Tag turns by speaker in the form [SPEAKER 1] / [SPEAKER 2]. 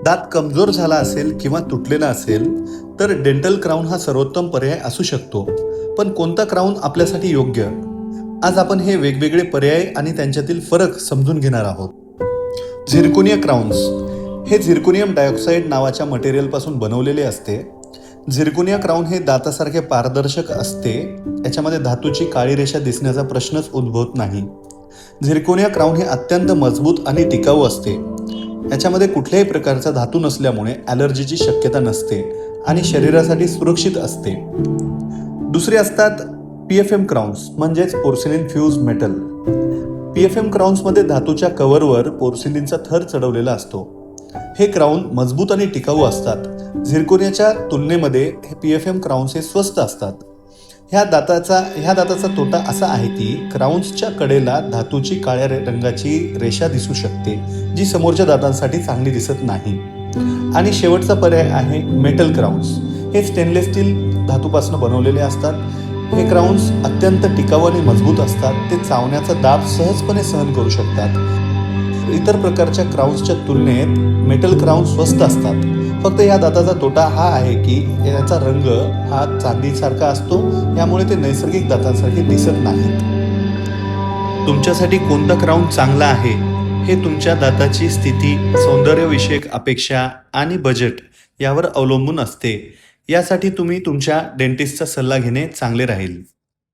[SPEAKER 1] दात कमजोर झाला असेल किंवा तुटलेला असेल तर डेंटल क्राऊन हा सर्वोत्तम पर्याय असू शकतो. पण कोणता क्राऊन आपल्यासाठी योग्य? आज आपण हे वेगवेगळे पर्याय आणि त्यांच्यातील फरक समजून घेणार आहोत. झिरकोनिया क्राऊन्स हे झिरकोनियम डायऑक्साईड नावाच्या मटेरियलपासून बनवलेले असते. झिरकोनिया क्राऊन हे दातासारखे पारदर्शक असते. याच्यामध्ये धातूची काळी रेषा दिसण्याचा प्रश्नच उद्भवत नाही. झिरकोनिया क्राऊन हे अत्यंत मजबूत आणि टिकाऊ असते. याच्यामध्ये कुठल्याही प्रकारचा धातू नसल्यामुळे ॲलर्जीची शक्यता नसते आणि शरीरासाठी सुरक्षित असते. दुसरे असतात PFM क्राऊन्स म्हणजेच पोर्सिलिन फ्यूज मेटल. PFM क्राऊन्समध्ये धातूच्या कव्हरवर पोर्सिलिनचा थर चढवलेला असतो. हे क्राऊन मजबूत आणि टिकाऊ असतात. झिरकोनियाच्या तुलनेमध्ये हे PFM क्राऊन्स हे स्वस्त असतात. ह्या दाताचा तोटा असा आहे की क्राऊन्सच्या कडेला धातूची काळ्या रंगाची रेषा दिसू शकते, जी समोरच्या दातांसाठी चांगली दिसत नाही. आणि शेवटचा पर्याय आहे मेटल क्राऊन्स. हे स्टेनलेस स्टील धातूपासून बनवलेले असतात. हे क्राऊन्स अत्यंत टिकाऊ आणि मजबूत असतात. ते चावण्याचा दाब सहजपणे सहन करू शकतात. इतर प्रकारच्या क्राऊन्सच्या तुलनेत मेटल क्राऊन्स स्वस्त असतात. फक्त या दाताचा तोटा हा आहे की याचा रंग हा चांदीसारखा असतो, यामुळे ते नैसर्गिक दातांसारखे दिसत नाहीत. तुमच्यासाठी कोणता क्राऊन चांगला आहे हे तुमच्या दाताची स्थिती, सौंदर्यविषयक अपेक्षा आणि बजेट यावर अवलंबून असते. यासाठी तुम्ही तुमच्या डेंटिस्टचा सल्ला घेणे चांगले राहील.